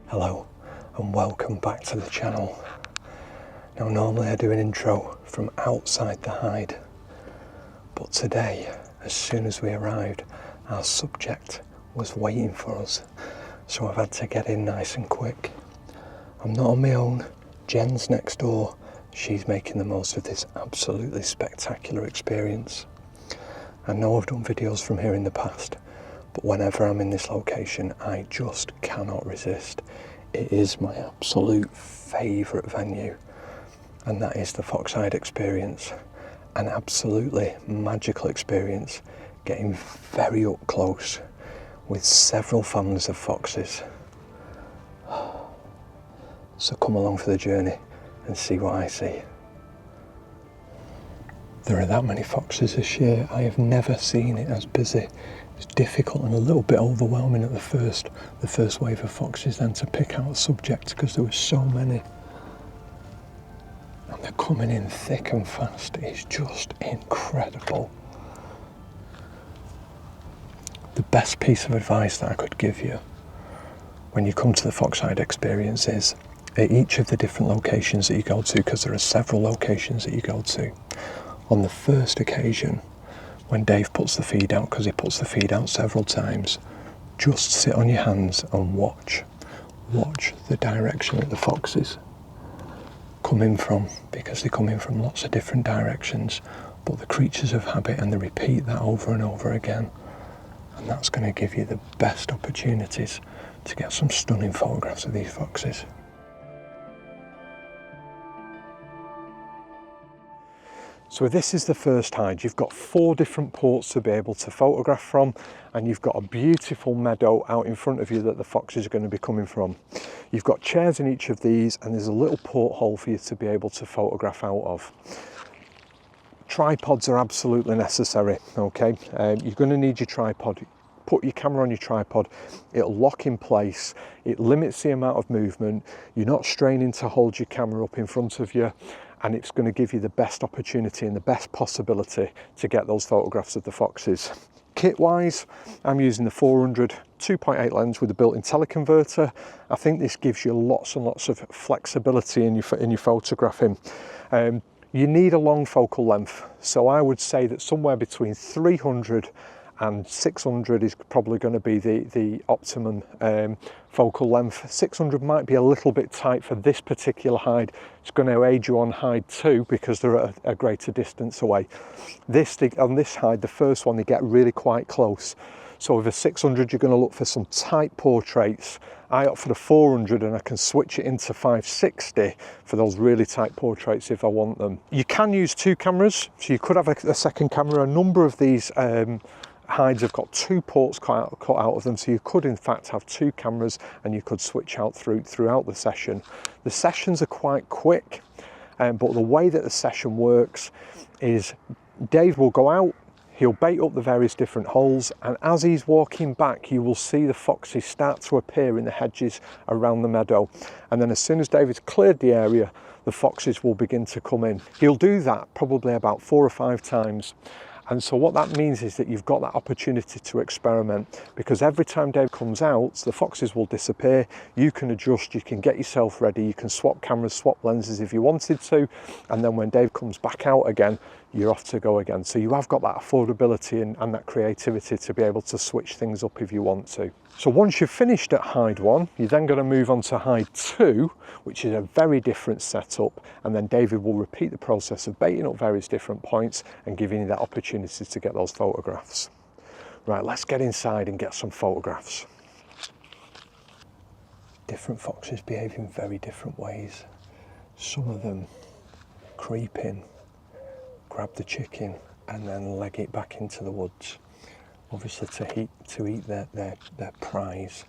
Hello and welcome back to the channel. Now normally I do an intro from outside the hide, but today, as soon as we arrived, our subject was waiting for us, so I've had to get in nice and quick. I'm not on my own, Jen's next door. She's making the most of this absolutely spectacular experience. I know I've done videos from here in the past, but whenever I'm in this location, I just cannot resist. It is my absolute favourite venue, and that is the Foxside experience. An absolutely magical experience, getting very up close with several families of foxes. So come along for the journey and see what I see. There are that many foxes this year. I have never seen it as busy. It's difficult and a little bit overwhelming at the first wave of foxes then to pick out a subject because there were so many. And they're coming in thick and fast. It's just incredible. The best piece of advice that I could give you when you come to the Foxside experience is at each of the different locations that you go to, because there are several locations that you go to, on the first occasion, when Dave puts the feed out, because he puts the feed out several times, just sit on your hands and watch the direction that the foxes come in from, because they come in from lots of different directions, but the creatures of habit, and they repeat that over and over again, and that's going to give you the best opportunities to get some stunning photographs of these foxes. So this is the first hide. You've got 4 different ports to be able to photograph from, and you've got a beautiful meadow out in front of you that the foxes are going to be coming from. You've got chairs in each of these, and there's a little porthole for you to be able to photograph out of. Tripods are absolutely necessary, okay? You're going to need your tripod. Put your camera on your tripod, it'll lock in place, it limits the amount of movement, you're not straining to hold your camera up in front of you, and it's going to give you the best opportunity and the best possibility to get those photographs of the foxes. Kit wise, I'm using the 400 2.8 lens with a built-in teleconverter. I think this gives you lots and lots of flexibility in your photographing. You need a long focal length, so I would say that somewhere between 300 and 600 is probably going to be the optimum focal length. 600 might be a little bit tight for this particular hide. It's going to aid you on hide 2 because they're at a greater distance away. On this hide, the first one, they get really quite close. So with a 600, you're going to look for some tight portraits. I opt for the 400 and I can switch it into 560 for those really tight portraits if I want them. You can use two cameras, so you could have a second camera. A number of these hides have got two ports cut out of them, so you could in fact have two cameras and you could switch out throughout the session. The sessions are quite quick, but the way that the session works is Dave will go out, he'll bait up the various different holes, and as he's walking back you will see the foxes start to appear in the hedges around the meadow, and then as soon as David's cleared the area, the foxes will begin to come in. He'll do that probably about 4 or 5 times. And so what that means is that you've got that opportunity to experiment, because every time Dave comes out, the foxes will disappear. You can adjust, you can get yourself ready, you can swap cameras, swap lenses if you wanted to, and then when Dave comes back out again, you're off to go again. So you have got that affordability and that creativity to be able to switch things up if you want to. So once you've finished at hide 1, you're then going to move on to hide 2, which is a very different setup, and then David will repeat the process of baiting up various different points and giving you that opportunity to get those photographs. Right, let's get inside and get some photographs. Different foxes behave in very different ways. Some of them creep in, grab the chicken and then leg it back into the woods, obviously to eat their prize,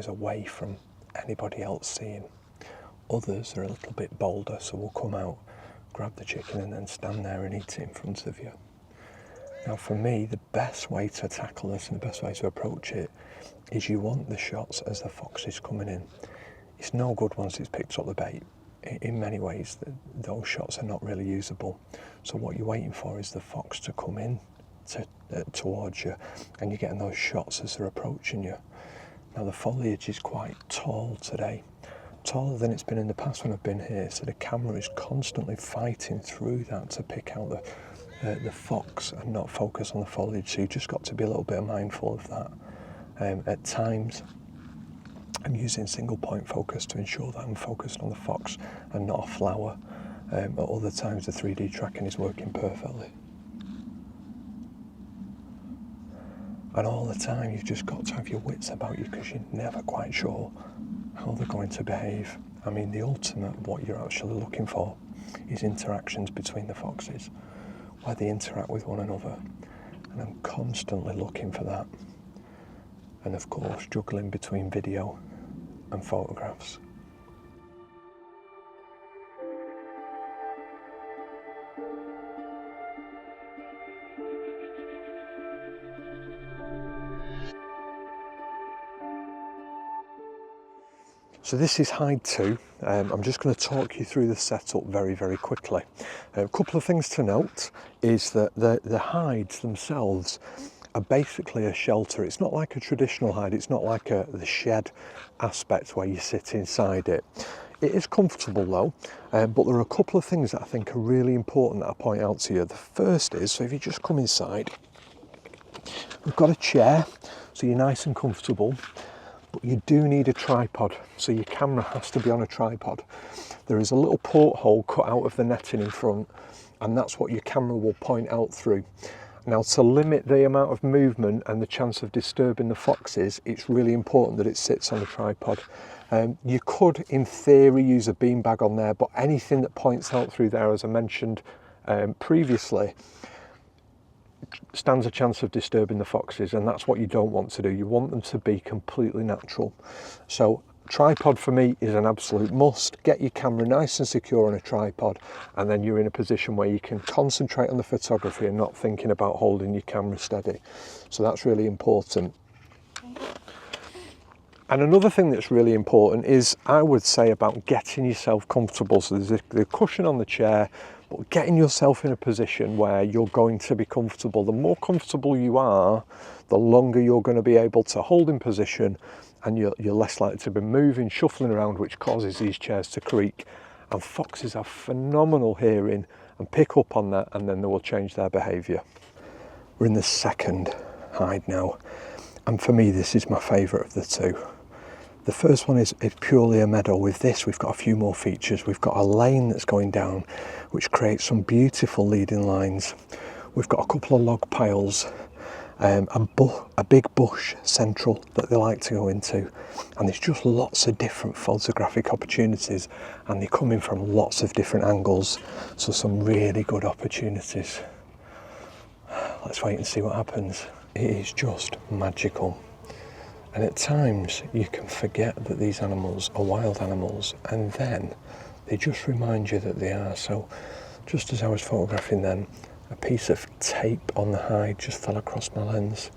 away from anybody else seeing. Others are a little bit bolder, so will come out, grab the chicken and then stand there and eat it in front of you. Now for me, the best way to tackle this and the best way to approach it is you want the shots as the fox is coming in. It's no good once it's picked up the bait. In many ways, those shots are not really usable. So what you're waiting for is the fox to come in towards you, and you're getting those shots as they're approaching you. Now the foliage is quite tall today, taller than it's been in the past when I've been here, so the camera is constantly fighting through that to pick out the fox and not focus on the foliage, so you've just got to be a little bit mindful of that. At times I'm using single point focus to ensure that I'm focused on the fox and not a flower. At other times the 3D tracking is working perfectly. And all the time you've just got to have your wits about you, because you're never quite sure how they're going to behave. I mean, the ultimate, what you're actually looking for is interactions between the foxes, where they interact with one another. And I'm constantly looking for that. And of course, juggling between video and photographs. So this is hide 2. I'm just going to talk you through the setup very, very quickly. A couple of things to note is that the hides themselves are basically a shelter. It's not like a traditional hide. It's not like the shed aspect where you sit inside it. It is comfortable though, but there are a couple of things that I think are really important that I point out to you. The first is, so if you just come inside, we've got a chair, so you're nice and comfortable. But you do need a tripod, so your camera has to be on a tripod. There is a little porthole cut out of the netting in front, and that's what your camera will point out through. Now, to limit the amount of movement and the chance of disturbing the foxes, it's really important that it sits on a tripod. You could, in theory, use a beanbag on there, but anything that points out through there, as I mentioned previously, stands a chance of disturbing the foxes, and that's what you don't want to do. You want them to be completely natural. So tripod for me is an absolute must. Get your camera nice and secure on a tripod, and then you're in a position where you can concentrate on the photography and not thinking about holding your camera steady. So that's really important. And another thing that's really important is, I would say, about getting yourself comfortable. So there's the cushion on the chair, but getting yourself in a position where you're going to be comfortable. The more comfortable you are, the longer you're going to be able to hold in position, and you're less likely to be moving, shuffling around, which causes these chairs to creak. And foxes have phenomenal hearing and pick up on that, and then they will change their behaviour. We're in the second hide now, and for me this is my favourite of the two. The first one is purely a meadow. With this, we've got a few more features. We've got a lane that's going down, which creates some beautiful leading lines. We've got a couple of log piles, a big bush central that they like to go into, and there's just lots of different photographic opportunities, and they're coming from lots of different angles, so some really good opportunities. Let's wait and see what happens. It is just magical. And at times you can forget that these animals are wild animals, and then they just remind you that they are. So just as I was photographing then, a piece of tape on the hide just fell across my lens.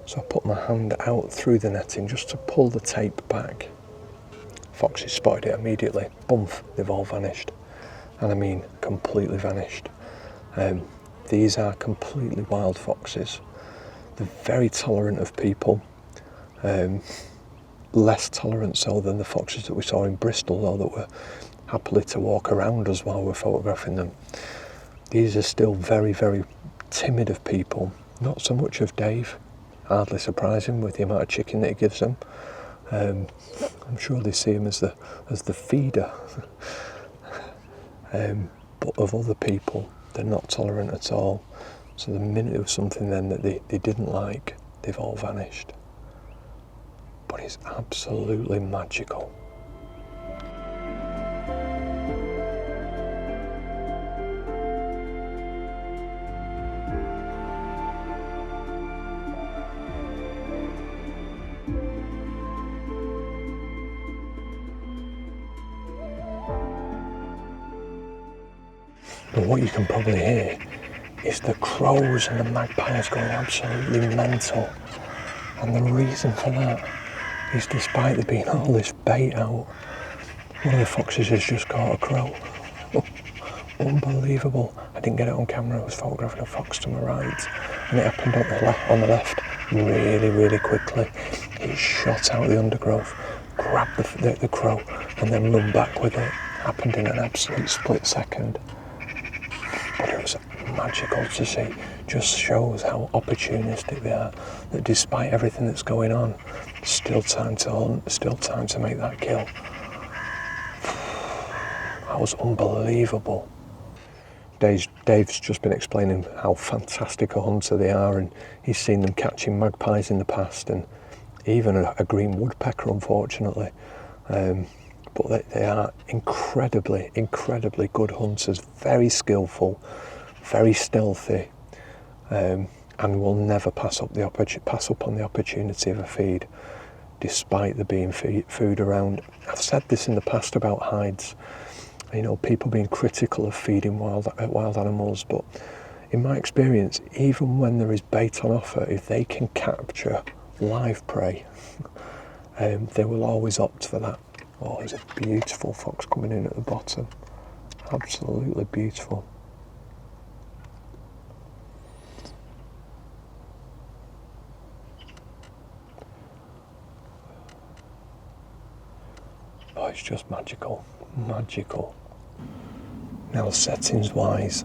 So I put my hand out through the netting just to pull the tape back. Foxes spotted it immediately. Bump, they've all vanished. And I mean completely vanished. These are completely wild foxes. They're very tolerant of people. Less tolerant so than the foxes that we saw in Bristol, though, that were happily to walk around us while we're photographing them. These are still very, very timid of people. Not so much of Dave. Hardly surprising with the amount of chicken that he gives them. I'm sure they see him as the feeder. But of other people, they're not tolerant at all. So the minute it was something then that they didn't like, they've all vanished. But it's absolutely magical. But what you can probably hear is the crows and the magpies going absolutely mental. And the reason for that is, despite there being all this bait out, one of the foxes has just caught a crow. Unbelievable. I didn't get it on camera. I was photographing a fox to my right, and it happened on the left really, really quickly. It shot out the undergrowth, grabbed the crow, and then run back with it. Happened in an absolute split second. But it was magical to see. Just shows how opportunistic they are, that despite everything that's going on, still time to hunt, still time to make that kill. That was unbelievable. Dave's just been explaining how fantastic a hunter they are, and he's seen them catching magpies in the past, and even a green woodpecker, unfortunately. But they are incredibly, incredibly good hunters, very skillful, very stealthy, and will never pass up on the opportunity of a feed, despite there being food around. I've said this in the past about hides. You know, people being critical of feeding wild animals, but in my experience, even when there is bait on offer, if they can capture live prey, they will always opt for that. Oh, there's a beautiful fox coming in at the bottom. Absolutely beautiful. Oh, it's just magical, magical. Now, settings wise,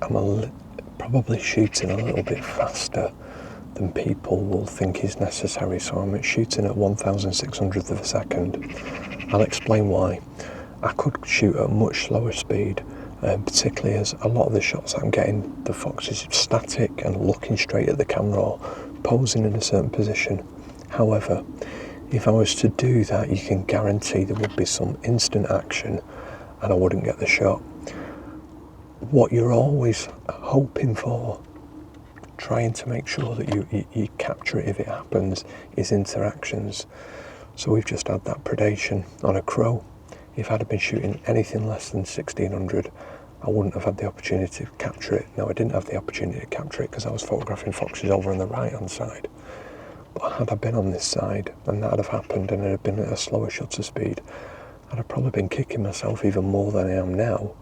I'm probably shooting a little bit faster than people will think is necessary, so I'm shooting at 1,600th of a second. I'll explain why. I could shoot at a much slower speed, particularly as a lot of the shots I'm getting, the fox is static and looking straight at the camera or posing in a certain position. However, if I was to do that, you can guarantee there would be some instant action and I wouldn't get the shot. What you're always hoping for, trying to make sure that you capture it if it happens, is interactions. So we've just had that predation on a crow. If I'd have been shooting anything less than 1600, I wouldn't have had the opportunity to capture it. Now, I didn't have the opportunity to capture it because I was photographing foxes over on the right hand side. But had I been on this side and that had have happened and it had been at a slower shutter speed, I'd have probably been kicking myself even more than I am now,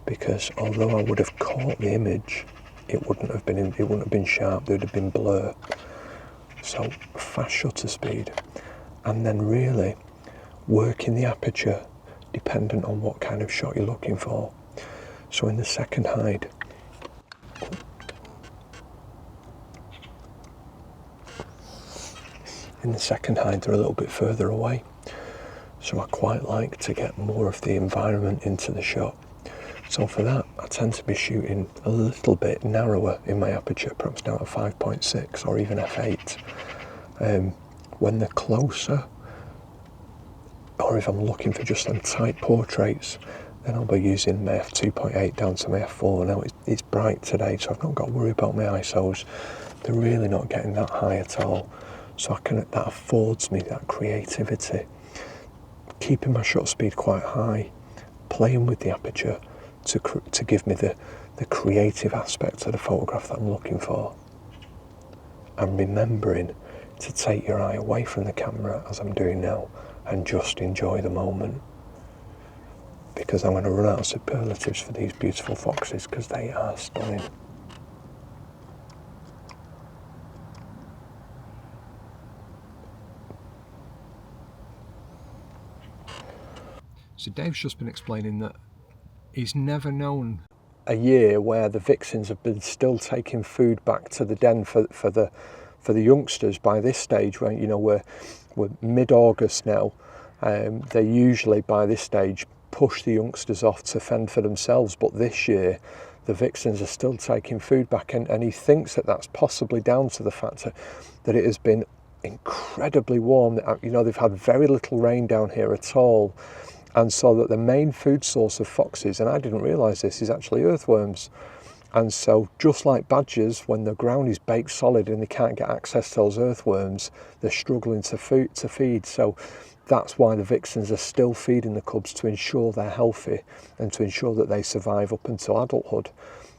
because although I would have caught the image, it wouldn't have been sharp, there would have been blur. So fast shutter speed, and then really working the aperture dependent on what kind of shot you're looking for. So in the second hide, they're a little bit further away, so I quite like to get more of the environment into the shot. So for that, I tend to be shooting a little bit narrower in my aperture, perhaps down at 5.6 or even f8. When they're closer, or if I'm looking for just some tight portraits, then I'll be using my f2.8 down to my f4. Now it's bright today, so I've not got to worry about my ISOs. They're really not getting that high at all. So that affords me that creativity. Keeping my shutter speed quite high, playing with the aperture to give me the creative aspect of the photograph that I'm looking for. And remembering to take your eye away from the camera, as I'm doing now, and just enjoy the moment. Because I'm going to run out of superlatives for these beautiful foxes, because they are stunning. So Dave's just been explaining that he's never known a year where the vixens have been still taking food back to the den for the youngsters by this stage, when we're mid-August now. They usually by this stage push the youngsters off to fend for themselves, but this year the vixens are still taking food back, and he thinks that that's possibly down to the fact that it has been incredibly warm. They've had very little rain down here at all, and so that the main food source of foxes, and I didn't realise this, is actually earthworms. And so just like badgers, when the ground is baked solid and they can't get access to those earthworms, they're struggling to feed. So that's why the vixens are still feeding the cubs, to ensure they're healthy and to ensure that they survive up until adulthood.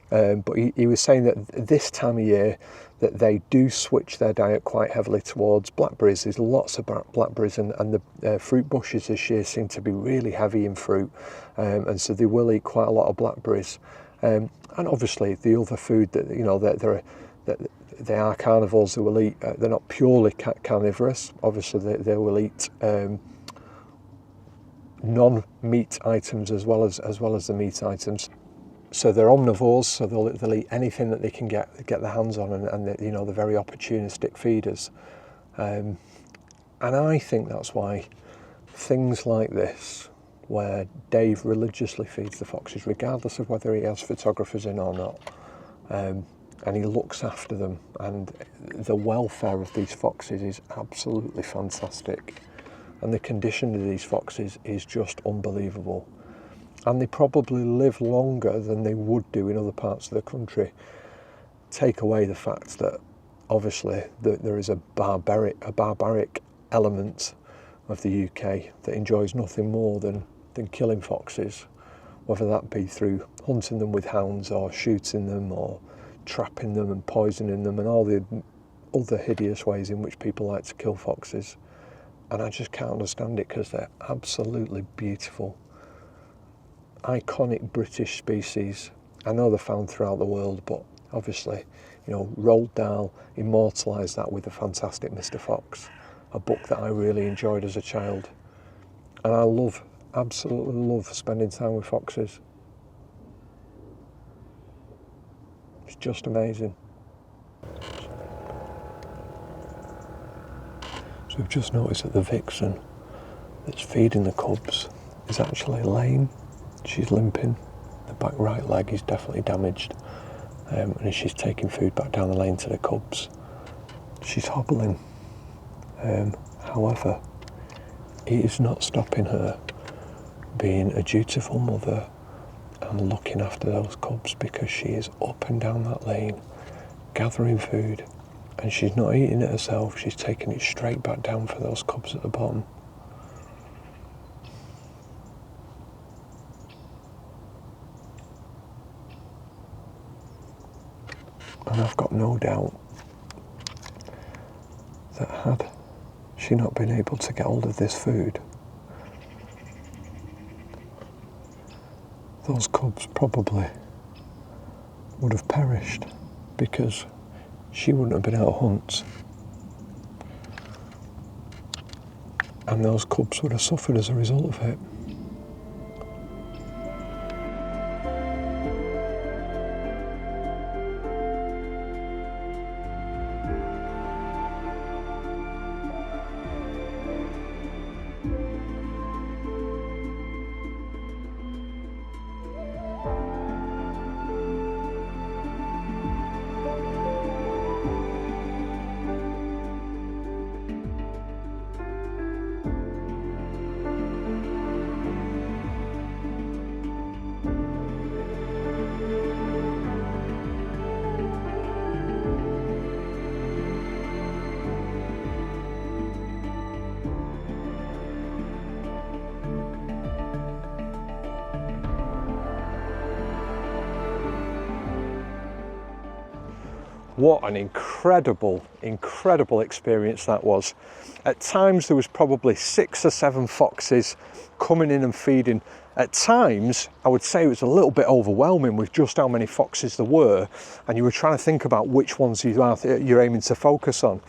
But he was saying that this time of year that they do switch their diet quite heavily towards blackberries. There's lots of blackberries, and the fruit bushes this year seem to be really heavy in fruit, and so they will eat quite a lot of blackberries. And obviously the other food that they are carnivores. They will eat. They're not purely carnivorous. Obviously they will eat non-meat items as well as the meat items. So they're omnivores. So they'll eat anything that they can get their hands on, and they're very opportunistic feeders. And I think that's why things like this, where Dave religiously feeds the foxes, regardless of whether he has photographers in or not, and he looks after them, and the welfare of these foxes is absolutely fantastic, and the condition of these foxes is just unbelievable, and they probably live longer than they would do in other parts of the country. Take away the fact that obviously there is a barbaric element of the UK that enjoys nothing more than killing foxes, whether that be through hunting them with hounds or shooting them or trapping them and poisoning them and all the other hideous ways in which people like to kill foxes. And I just can't understand it, because they're absolutely beautiful, iconic British species. I know they're found throughout the world, but obviously, Roald Dahl immortalised that with The Fantastic Mr. Fox, a book that I really enjoyed as a child. And I absolutely love spending time with foxes. It's just amazing. So we've just noticed that the vixen that's feeding the cubs is actually lame. She's limping. The back right leg is definitely damaged. And as she's taking food back down the lane to the cubs, she's hobbling. However, it is not stopping her being a dutiful mother and looking after those cubs, because she is up and down that lane gathering food, and she's not eating it herself. She's taking it straight back down for those cubs at the bottom. And I've got no doubt that had she not been able to get hold of this food, those cubs probably would have perished, because she wouldn't have been able to hunt, and those cubs would have suffered as a result of it. What an incredible experience that was. At times there was probably 6 or 7 foxes coming in and feeding. At times I would say it was a little bit overwhelming with just how many foxes there were, and you were trying to think about which ones you're aiming to focus on.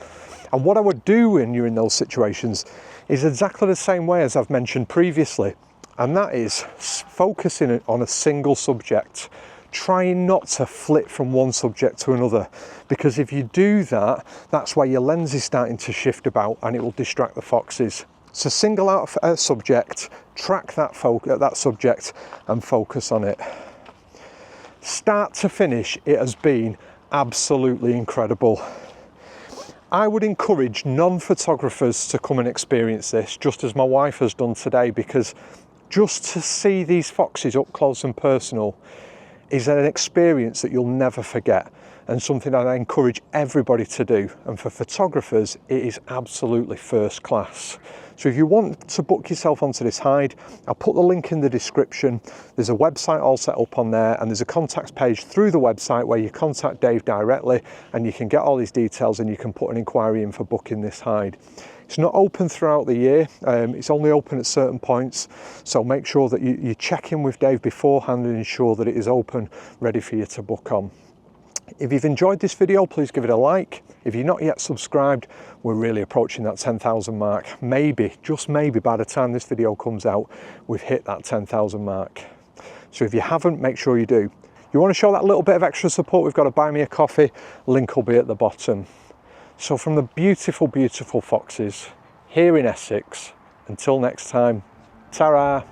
And what I would do when you're in those situations is exactly the same way as I've mentioned previously, and that is focusing on a single subject, trying not to flip from one subject to another, because if you do that, that's where your lens is starting to shift about and it will distract the foxes. So single out a subject, track that subject and focus on it. Start to finish, it has been absolutely incredible. I would encourage non-photographers to come and experience this, just as my wife has done today, because just to see these foxes up close and personal is an experience that you'll never forget, and something that I encourage everybody to do. And for photographers, it is absolutely first class. So if you want to book yourself onto this hide, I'll put the link in the description. There's a website all set up on there, and there's a contacts page through the website where you contact Dave directly and you can get all these details and you can put an inquiry in for booking this hide. It's not open throughout the year, it's only open at certain points, so make sure that you check in with Dave beforehand and ensure that it is open, ready for you to book on. If you've enjoyed this video, please give it a like. If you're not yet subscribed, we're really approaching that 10,000 mark. Maybe, just maybe, by the time this video comes out, we've hit that 10,000 mark. So if you haven't, make sure you do. You want to show that little bit of extra support, we've got a buy me a coffee, link will be at the bottom. So from the beautiful, beautiful foxes here in Essex, until next time, ta-ra!